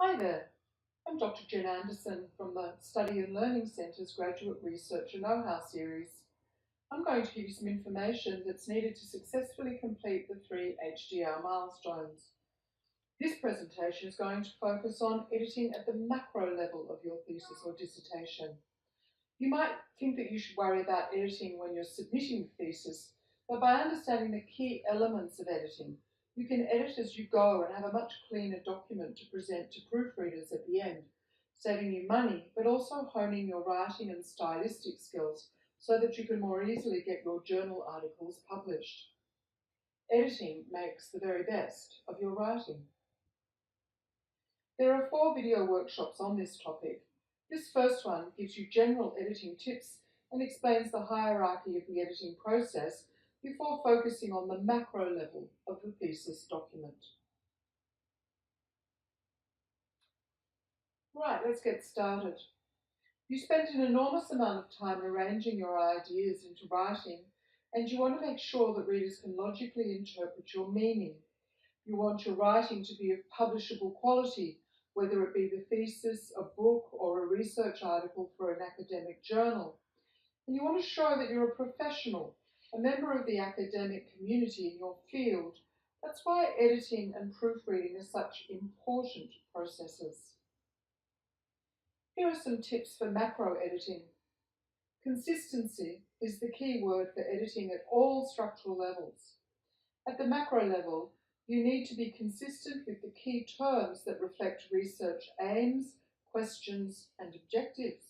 Hi there, I'm Dr. Jen Anderson from the Study and Learning Centre's Graduate Research and Know-How series. I'm going to give you some information that's needed to successfully complete the 3 HDR milestones. This presentation is going to focus on editing at the macro level of your thesis or dissertation. You might think that you should worry about editing when you're submitting the thesis, but by understanding the key elements of editing, you can edit as you go and have a much cleaner document to present to proofreaders at the end, saving you money, but also honing your writing and stylistic skills so that you can more easily get your journal articles published. Editing makes the very best of your writing. There are 4 video workshops on this topic. This first one gives you general editing tips and explains the hierarchy of the editing process before focusing on the macro level of the thesis document. Right, let's get started. You spent an enormous amount of time arranging your ideas into writing, and you want to make sure that readers can logically interpret your meaning. You want your writing to be of publishable quality, whether it be the thesis, a book, or a research article for an academic journal. And you want to show that you're a professional, a member of the academic community in your field. That's why editing and proofreading are such important processes. Here are some tips for macro editing. Consistency is the key word for editing at all structural levels. At the macro level, you need to be consistent with the key terms that reflect research aims, questions, and objectives.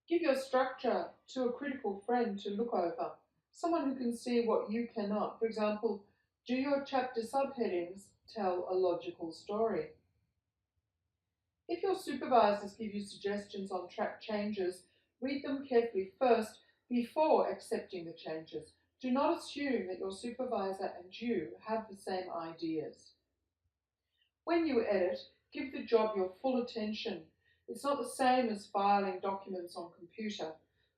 Give your structure to a critical friend to look over, someone who can see what you cannot. For example, do your chapter subheadings tell a logical story? If your supervisors give you suggestions on track changes, read them carefully first before accepting the changes. Do not assume that your supervisor and you have the same ideas. When you edit, give the job your full attention. It's not the same as filing documents on computer.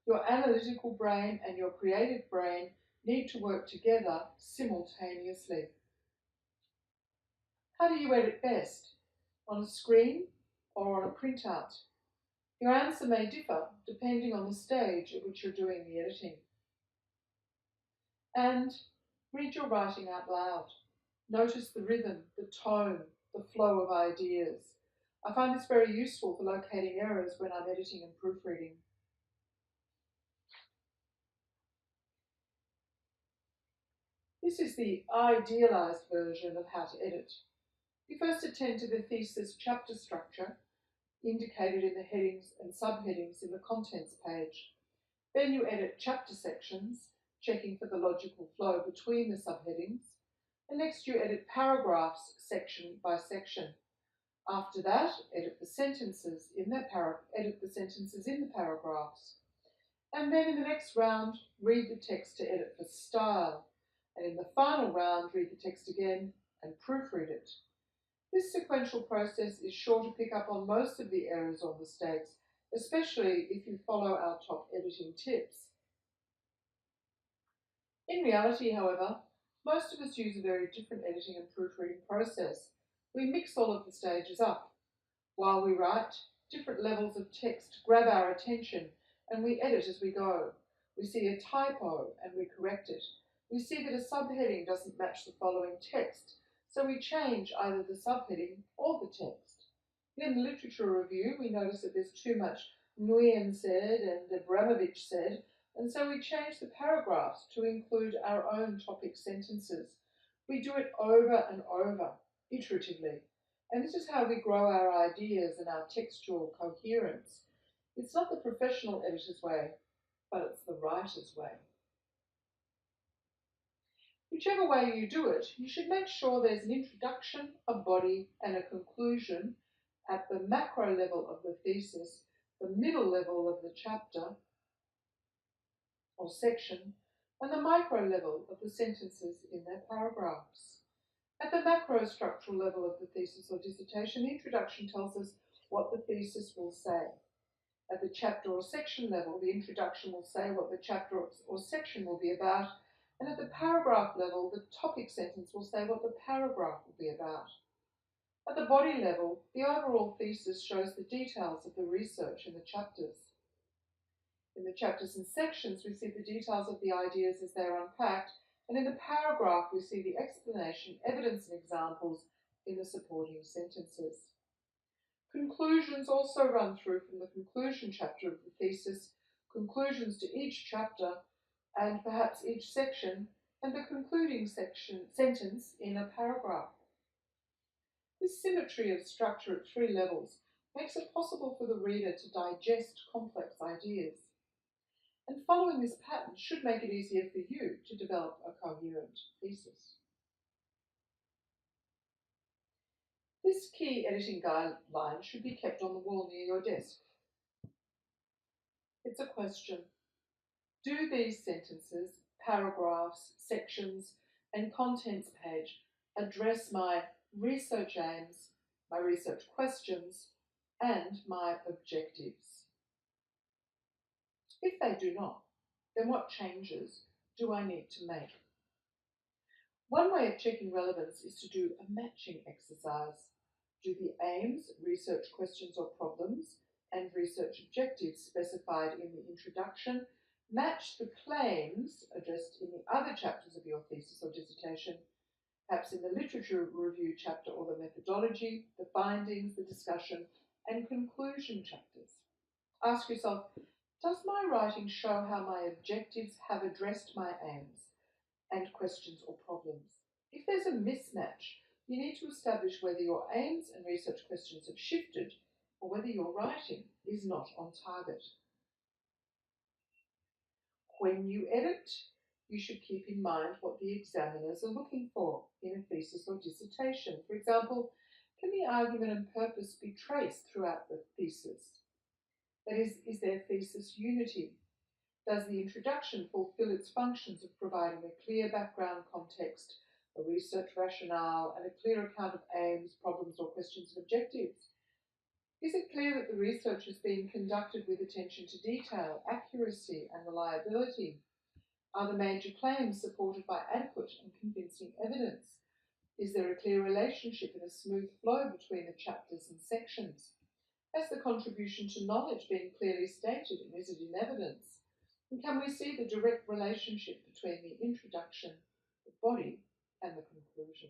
Your analytical brain and your creative brain need to work together simultaneously. How do you edit best? On a screen or on a printout? Your answer may differ depending on the stage at which you're doing the editing. And read your writing out loud. Notice the rhythm, the tone, the flow of ideas. I find this very useful for locating errors when I'm editing and proofreading. This is the idealized version of how to edit. You first attend to the thesis chapter structure, indicated in the headings and subheadings in the contents page. Then you edit chapter sections, checking for the logical flow between the subheadings. And next you edit paragraphs section by section. After that, edit the sentences in the paragraphs. And then in the next round, read the text to edit for style. And in the final round, read the text again and proofread it. This sequential process is sure to pick up on most of the errors or mistakes, especially if you follow our top editing tips. In reality, however, most of us use a very different editing and proofreading process. We mix all of the stages up. While we write, different levels of text grab our attention and we edit as we go. We see a typo and we correct it. We see that a subheading doesn't match the following text, so we change either the subheading or the text. In the literature review, we notice that there's too much Nguyen said and Abramovich said, and so we change the paragraphs to include our own topic sentences. We do it over and over, iteratively, and this is how we grow our ideas and our textual coherence. It's not the professional editor's way, but it's the writer's way. Whichever way you do it, you should make sure there's an introduction, a body, and a conclusion at the macro level of the thesis, the middle level of the chapter or section, and the micro level of the sentences in their paragraphs. At the macrostructural level of the thesis or dissertation, the introduction tells us what the thesis will say. At the chapter or section level, the introduction will say what the chapter or section will be about, and at the paragraph level, the topic sentence will say what the paragraph will be about. At the body level, the overall thesis shows the details of the research in the chapters. In the chapters and sections, we see the details of the ideas as they are unpacked, and in the paragraph, we see the explanation, evidence, and examples in the supporting sentences. Conclusions also run through from the conclusion chapter of the thesis, conclusions to each chapter, and perhaps each section, and the concluding sentence in a paragraph. This symmetry of structure at three levels makes it possible for the reader to digest complex ideas. And following this pattern should make it easier for you to develop a coherent thesis. This key editing guideline should be kept on the wall near your desk. It's a question. Do these sentences, paragraphs, sections, and contents page address my research aims, my research questions, and my objectives? If they do not, then what changes do I need to make? One way of checking relevance is to do a matching exercise. Do the aims, research questions or problems, and research objectives specified in the introduction match the claims addressed in the other chapters of your thesis or dissertation, perhaps in the literature review chapter or the methodology, the findings, the discussion, and conclusion chapters? Ask yourself, does my writing show how my objectives have addressed my aims and questions or problems? If there's a mismatch, you need to establish whether your aims and research questions have shifted or whether your writing is not on target. When you edit, you should keep in mind what the examiners are looking for in a thesis or dissertation. For example, can the argument and purpose be traced throughout the thesis? That is there thesis unity? Does the introduction fulfill its functions of providing a clear background context, a research rationale, and a clear account of aims, problems, or questions and objectives? Is it clear that the research is being conducted with attention to detail, accuracy, and reliability? Are the major claims supported by adequate and convincing evidence? Is there a clear relationship and a smooth flow between the chapters and sections? Has the contribution to knowledge been clearly stated, and is it in evidence? And can we see the direct relationship between the introduction, the body, and the conclusion?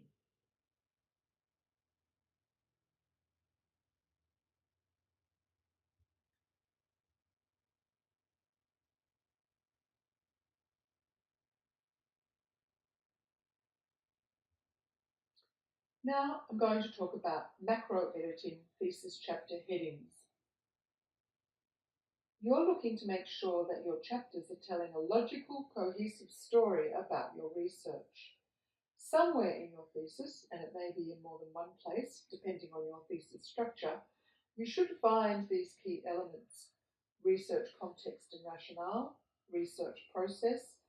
Now I'm going to talk about macro editing thesis chapter headings. You're looking to make sure that your chapters are telling a logical, cohesive story about your research. Somewhere in your thesis, and it may be in more than one place, depending on your thesis structure, you should find these key elements: research context and rationale, research process,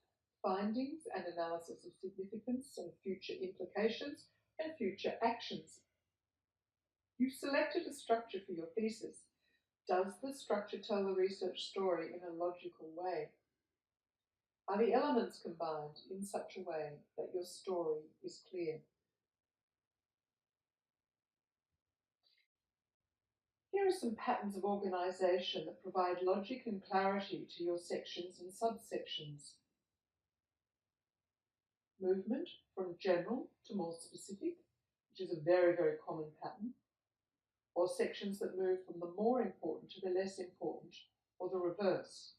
findings and analysis of significance and future implications, and future actions. You've selected a structure for your thesis. Does the structure tell the research story in a logical way? Are the elements combined in such a way that your story is clear? Here are some patterns of organisation that provide logic and clarity to your sections and subsections. Movement from general to more specific, which is a very, very common pattern, or sections that move from the more important to the less important, or the reverse.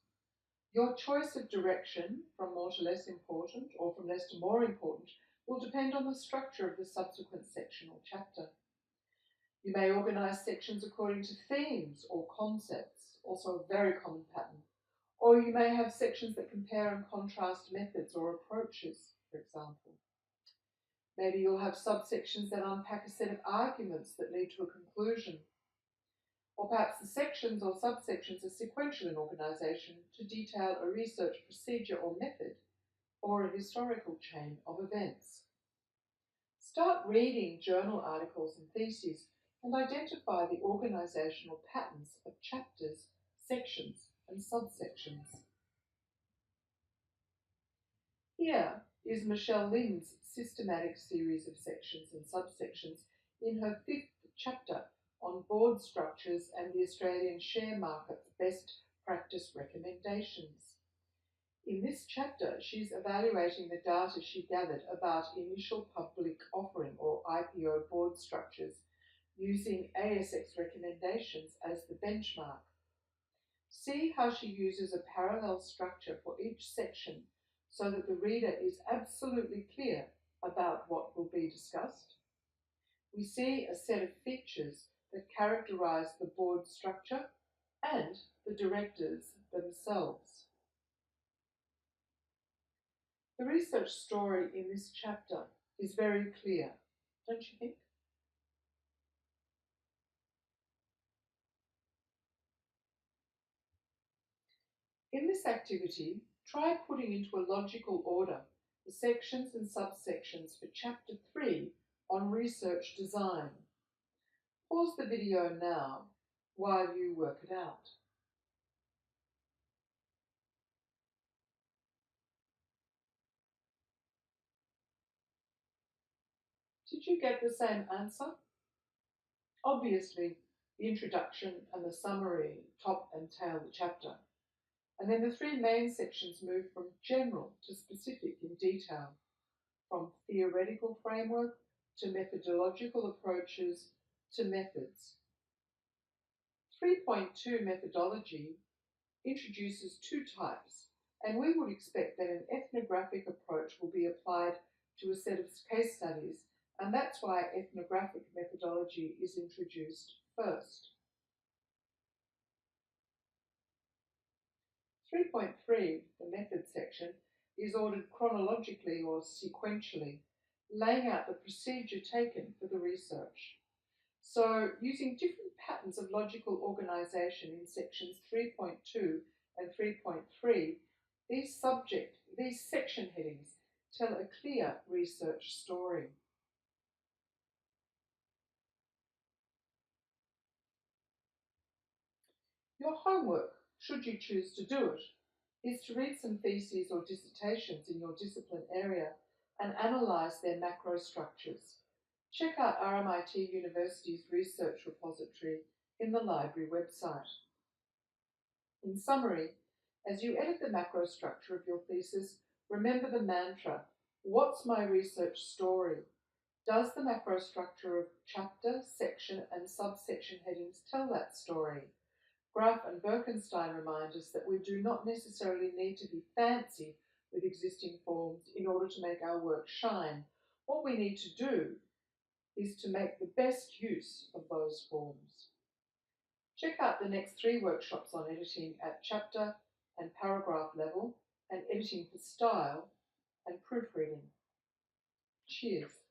Your choice of direction from more to less important or from less to more important will depend on the structure of the subsequent section or chapter. You may organise sections according to themes or concepts, also a very common pattern. Or you may have sections that compare and contrast methods or approaches, for example. Maybe you'll have subsections that unpack a set of arguments that lead to a conclusion. Or perhaps the sections or subsections are sequential in organisation to detail a research procedure or method, or a historical chain of events. Start reading journal articles and theses and identify the organisational patterns of chapters, sections, and subsections. Here is Michelle Lind's systematic series of sections and subsections in her 5th chapter on board structures and the Australian share market's best practice recommendations. In this chapter, she's evaluating the data she gathered about initial public offering or IPO board structures using ASX recommendations as the benchmark. See how she uses a parallel structure for each section so that the reader is absolutely clear about what will be discussed. We see a set of features that characterise the board structure and the directors themselves. The research story in this chapter is very clear, don't you think? In this activity, try putting into a logical order the sections and subsections for Chapter 3 on research design. Pause the video now while you work it out. Did you get the same answer? Obviously, the introduction and the summary top and tail the chapter. And then the three main sections move from general to specific in detail, from theoretical framework to methodological approaches to methods. 3.2 methodology introduces two types, and we would expect that an ethnographic approach will be applied to a set of case studies, and that's why ethnographic methodology is introduced first. 3.3, the method section, is ordered chronologically or sequentially, laying out the procedure taken for the research. So, using different patterns of logical organisation in sections 3.2 and 3.3, these section headings tell a clear research story. Your homework, should you choose to do it, is to read some theses or dissertations in your discipline area and analyse their macrostructures. Check out RMIT University's research repository in the library website. In summary, as you edit the macrostructure of your thesis, remember the mantra, what's my research story? Does the macrostructure of chapter, section and subsection headings tell that story? Graff and Birkenstein remind us that we do not necessarily need to be fancy with existing forms in order to make our work shine. What we need to do is to make the best use of those forms. Check out the next 3 workshops on editing at chapter and paragraph level and editing for style and proofreading. Cheers.